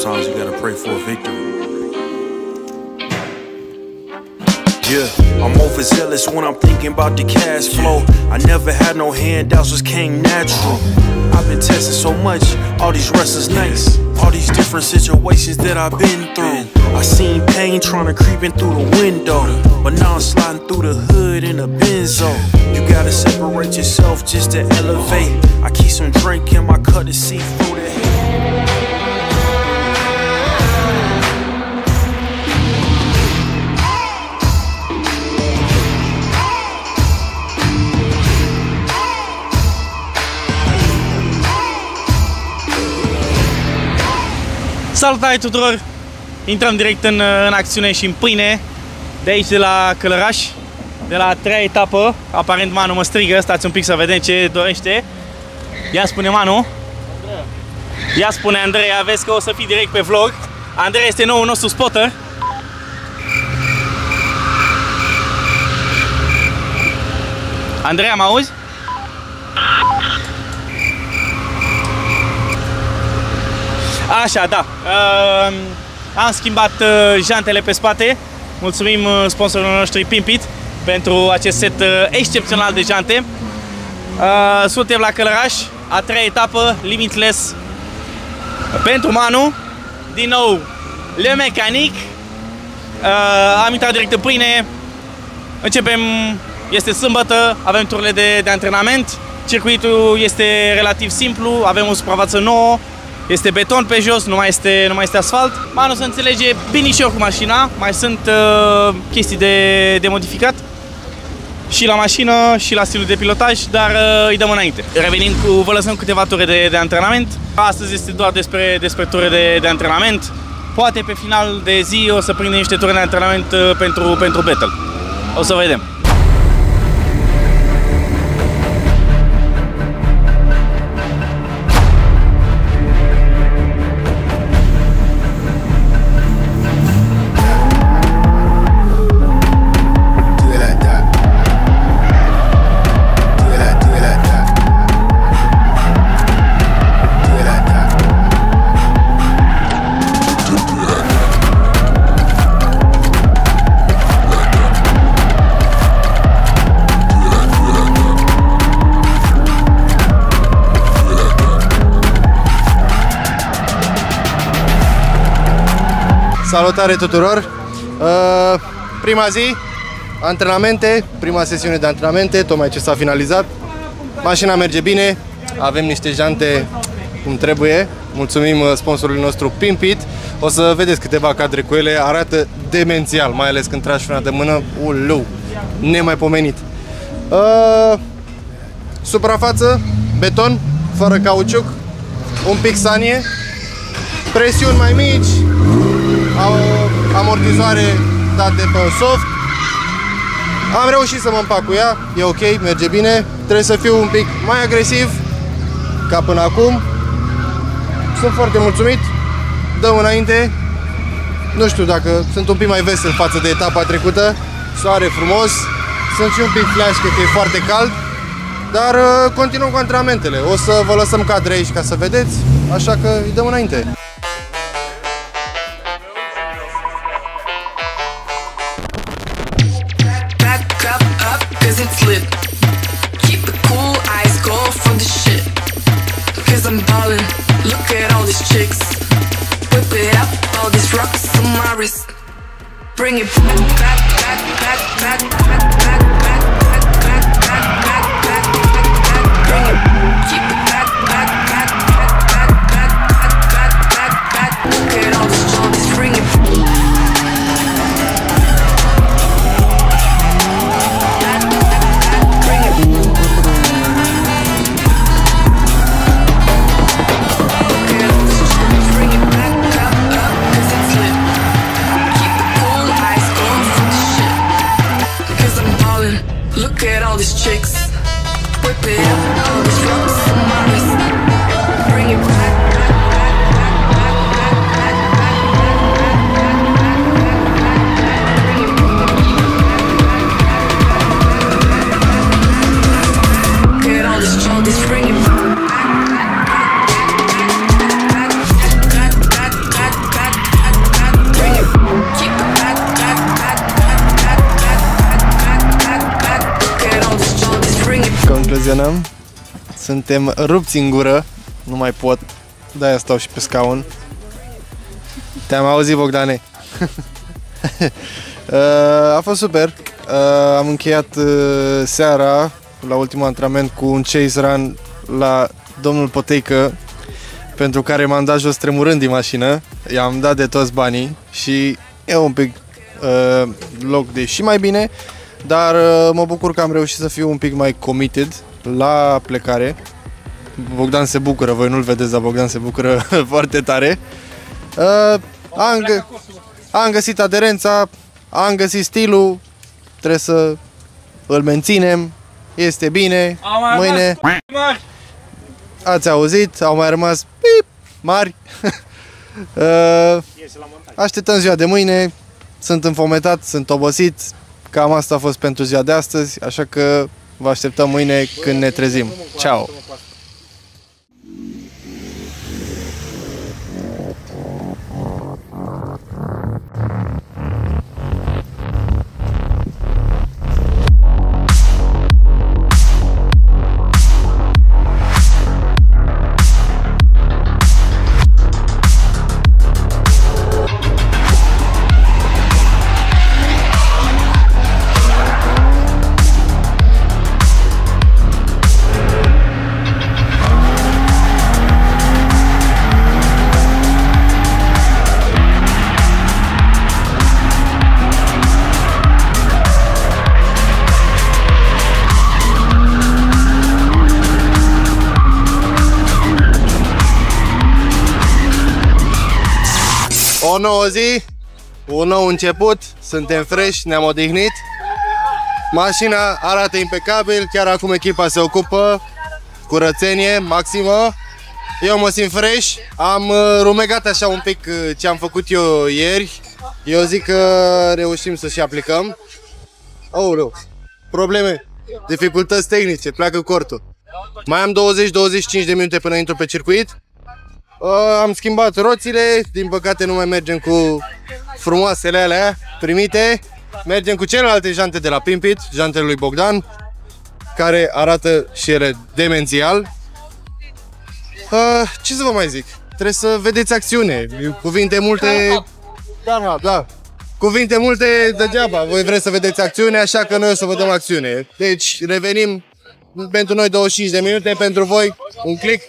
sometimes you gotta pray for a victory. Yeah, I'm overzealous when I'm thinking about the cash flow. I never had no handouts, just came natural. I've been testing so much, all these restless nights, all these different situations that I've been through. I seen pain trying to creep in through the window, but now I'm sliding through the hood in a Benzo. You gotta separate yourself just to elevate. I keep some drink in my cup to see through the hate. Salutare tuturor! Intrăm direct în acțiune și în pâine de aici de la Călăraș, de la a treia etapă. Aparent Manu mă strigă, stați un pic să vedem ce dorește. Ia spune Manu. Ia spune Andreea, vezi că o să fii direct pe vlog. Andreea este noul nostru spotter. Andreea, mă auzi? Așa, da. Am schimbat jantele pe spate. Mulțumim sponsorilor noștri Pimpit pentru acest set excepțional de jante. Suntem la Călăraș, a treia etapă, Limitless pentru Manu. Din nou, Le Mecanic. Am intrat direct în pâine. Începem, este sâmbătă, avem turile de antrenament. Circuitul este relativ simplu, avem o suprafață nouă. Este beton pe jos, nu mai este asfalt. Manu se înțelege binișor cu mașina, mai sunt chestii de modificat și la mașină și la stilul de pilotaj, dar îi dăm înainte. Revenim vă lăsăm câteva ture de antrenament. Astăzi este doar despre ture de antrenament. Poate pe final de zi o să prindem niște ture de antrenament pentru battle. O să vedem. Salutare tuturor! Prima zi, antrenamente, prima sesiune de antrenamente, tocmai ce s-a finalizat. Mașina merge bine, avem niște jante cum trebuie. Mulțumim sponsorului nostru Pimpit. O să vedeți câteva cadre cu ele, arată demențial, mai ales când tragi frâna de mână, uleu, nemaipomenit. Suprafață, beton, fără cauciuc, un pic sanie, presiuni mai mici, amortizoare date pe soft. Am reușit să mă împac cu ea, e ok, merge bine. Trebuie să fiu un pic mai agresiv ca până acum. Sunt foarte mulțumit. Dăm înainte. Nu știu dacă sunt un pic mai vesel față de etapa trecută. Soare frumos. Sunt și un pic flash, că e foarte cald. Dar continuăm cu antrenamentele. O să vă lăsăm cadre aici ca să vedeți. Așa că îi dăm înainte. It's lit. Keep the cool eyes, go for the shit. Cause I'm ballin', look at all these chicks. Whip it up, all these rocks on my wrist. Bring it back, back, back, back, back, back, back, back, back, back, back, back, back, back. Bring it, keep it back, back, back, back, back, back, back, back, back. Look at all these shorties, bring it. Chicks, whip it up, all these rocks on my wrist. Bring it back, back, back, back, back, back, back, back, get all these shorties, bring it back, back, back, back, back, back, back, back, concluzionăm. Suntem rupți în gură. Nu mai pot. De-aia stau și pe scaun. Te-am auzit, Bogdane. A fost super. Am încheiat seara la ultimul antrenament cu un chase run la domnul Poteică, pentru care m-am dat jos tremurând din mașină. I-am dat de toți banii și e un pic loc de și mai bine, dar mă bucur că am reușit să fiu un pic mai committed la plecare. Bogdan se bucură, voi nu-l vedeți, dar Bogdan se bucură foarte tare. Am găsit aderența, am găsit stilul, trebuie să îl menținem, este bine. Mâine, ați auzit, au mai rămas pip, mari. Așteptăm ziua de mâine, sunt înfometat, sunt obosit, cam asta a fost pentru ziua de astăzi, așa că vă așteptăm mâine când ne trezim. Ciao! O nouă zi, un nou început, suntem fresh, ne-am odihnit. Mașina arată impecabil, chiar acum echipa se ocupă, curățenie maximă. Eu mă simt fresh, am rumegat așa un pic ce am făcut eu ieri. Eu zic că reușim să și aplicăm. Aoleu, probleme, dificultăți tehnice, pleacă cortul. Mai am 20-25 de minute până intru pe circuit. Am schimbat roțile, din păcate nu mai mergem cu frumoasele alea primite. Mergem cu celelalte jante de la Pimpit, jantele lui Bogdan, care arată și ele demențial. Ce să vă mai zic? Trebuie să vedeți acțiune, cuvinte multe... Da. Cuvinte multe degeaba, voi vreți să vedeți acțiune, așa că noi o să vă dăm acțiune. Deci revenim pentru noi 25 de minute, pentru voi un click.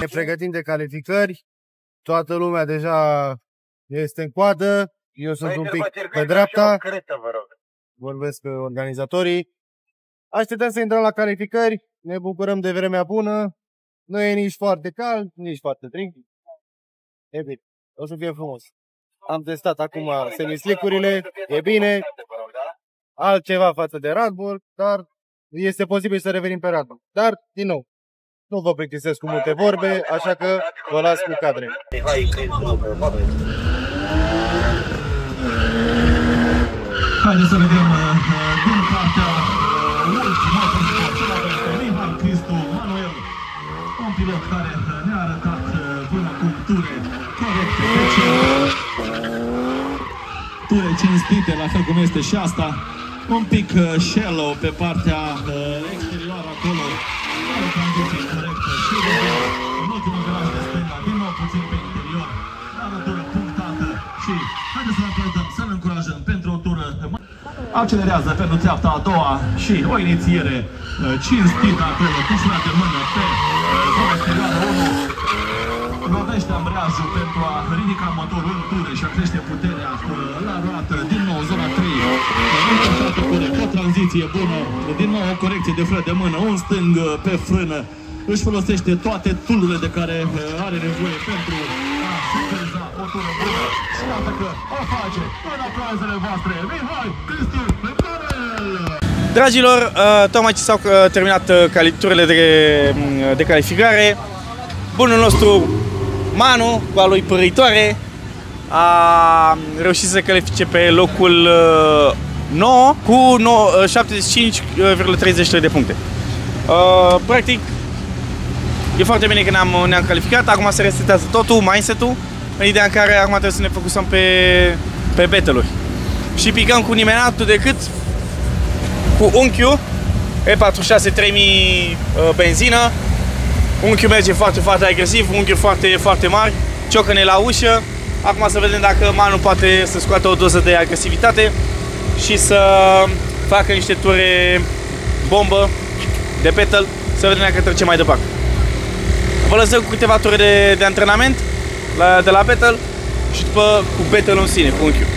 Ne pregătim de calificări, toată lumea deja este în coadă, eu sunt un pic pe dreapta, vorbesc cu organizatorii. Așteptăm să intrăm la calificări, ne bucurăm de vremea bună, nu e nici foarte cald, nici foarte frig. E bine, o să fie frumos. Am testat acum semislicurile, e bine, altceva față de Red Bull, dar este posibil să revenim pe Red Bull. Dar, din nou, nu vă plictisesc cu multe vorbe, așa că vă las cu cadre. Haideți să vedem din partea ultima pentru Mihai Cristu Manuel, un pilot care ne-a arătat până acum ture corecte, deci ture cinstite, la fel cum este și asta, un pic shallow pe partea exterioară acolo, o tranziție corectă și în ultimul viraj de stânga, din nou puțin pe interior, dar o tură punctată și haideți să-l aplaudăm, să-l încurajăm pentru o tură. Accelerează pentru treapta a doua și o inițiere cinstită acolo, cu frâna de mână pe zona exterioară 1. Lovește ambreiajul pentru a ridica motorul în tură și a crește puterea la roată, din nou zona 3. O tranziție bună, din nou o corecție de fră de mână, un stâng pe frână. Își folosește toate tool-urile de care are nevoie pentru a superviza o tură bună. Și iată că o face în aplauzele voastre, Mihai Cristu Măcarel! Dragilor, tocmai ce s-au terminat turile de calificare, bunul nostru Manu, cu a lui păritoare, a reușit să califice pe locul 9 cu 75,33 de puncte. Practic, e foarte bine că ne-am calificat, acum se resetează totul, mindset-ul, în ideea în care acum trebuie să ne focusăm pe battle-uri. Și picăm cu nimeni altul decât cu unchiul, E46 3000 benzină. Unchiul merge foarte, foarte agresiv, unchiul foarte, foarte mari, ciocăne la ușă. Acum să vedem dacă Manu poate să scoată o doză de agresivitate și să facă niște ture bombă de battle, să vedem dacă trece mai departe. Vă lăsăm cu câteva ture de antrenament de la battle și după cu battle în sine, cu unchiul.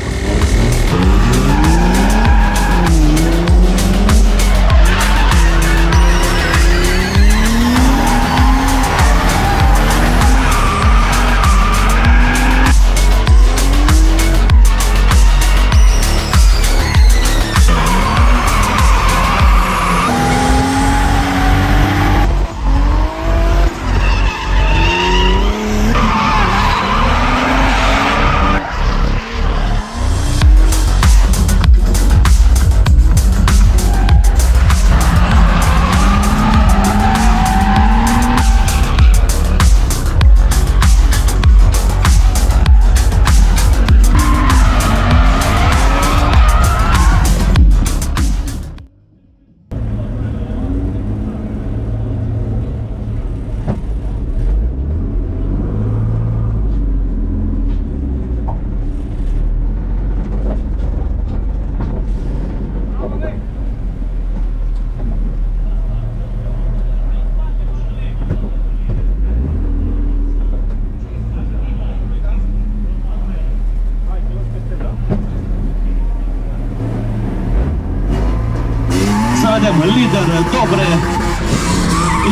Lider Dobre,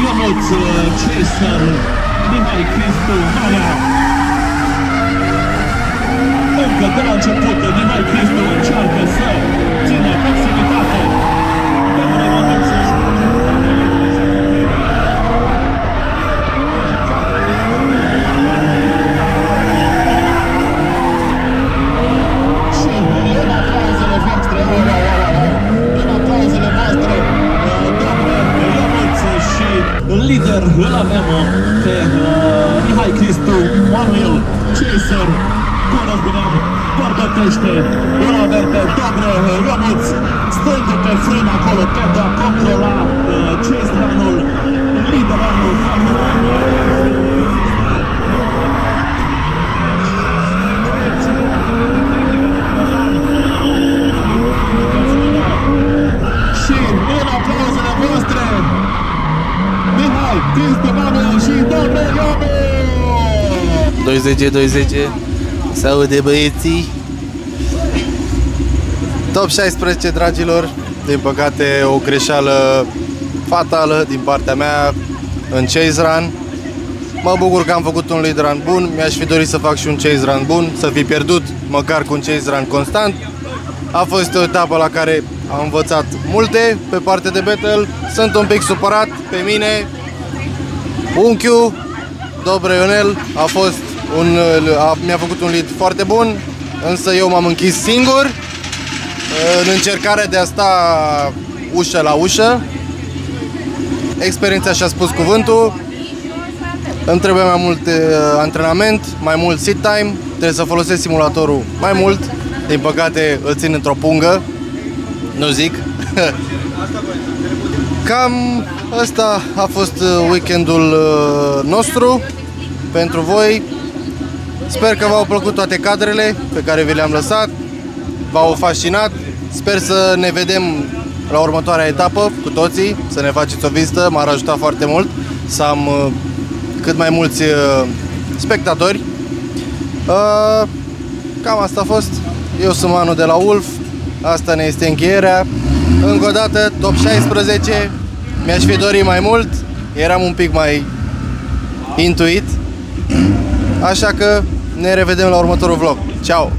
Ionuț, Chaser, Mihai Cristu, Marea. Încă de la început, Mihai Cristu încearcă să țină proximitate. Pentru Ionuț să-și și în aplauzele voastre, în aplauzele voastre, și lider îl avem pe Mihai Cristu, Manuel Chaser, cum o spuneam, bărbătește, îl avem pe Dobre Ionuț, stând pe frână acolo pentru a controla Chaser-anul, lideranul și în aplauzele voastre, Mihai Cristu, Manuel și Dobre Ionuț! 2-10, se aude băieții. Top 16, dragilor. Din păcate, o greșeală fatală din partea mea în chase run. Mă bucur că am făcut un lead run bun. Mi-aș fi dorit să fac și un chase run bun, să fi pierdut măcar cu un chase run constant. A fost o etapă la care am învățat multe pe partea de battle. Sunt un pic supărat pe mine. Unchiul Dobre Ionel mi-a făcut un lead foarte bun, însă eu m-am închis singur în încercarea de a sta ușă la ușă. Experiența și-a spus cuvântul. Îmi trebuie mai mult antrenament, mai mult sit time. Trebuie să folosesc simulatorul mai mult. Din păcate îl țin într-o pungă. Nu zic. Cam ăsta a fost weekendul nostru pentru voi. Sper că v-au plăcut toate cadrele pe care vi le-am lăsat. V-au fascinat. Sper să ne vedem la următoarea etapă cu toții, să ne faceți o vizită. M-ar ajuta foarte mult să am cât mai mulți spectatori. Cam asta a fost. Eu sunt Manu de la Wolf. asta ne este încheierea. Încă o dată, top 16. Mi-aș fi dorit mai mult, eram un pic mai intuit. Așa că ne revedem la următorul vlog. Ciao!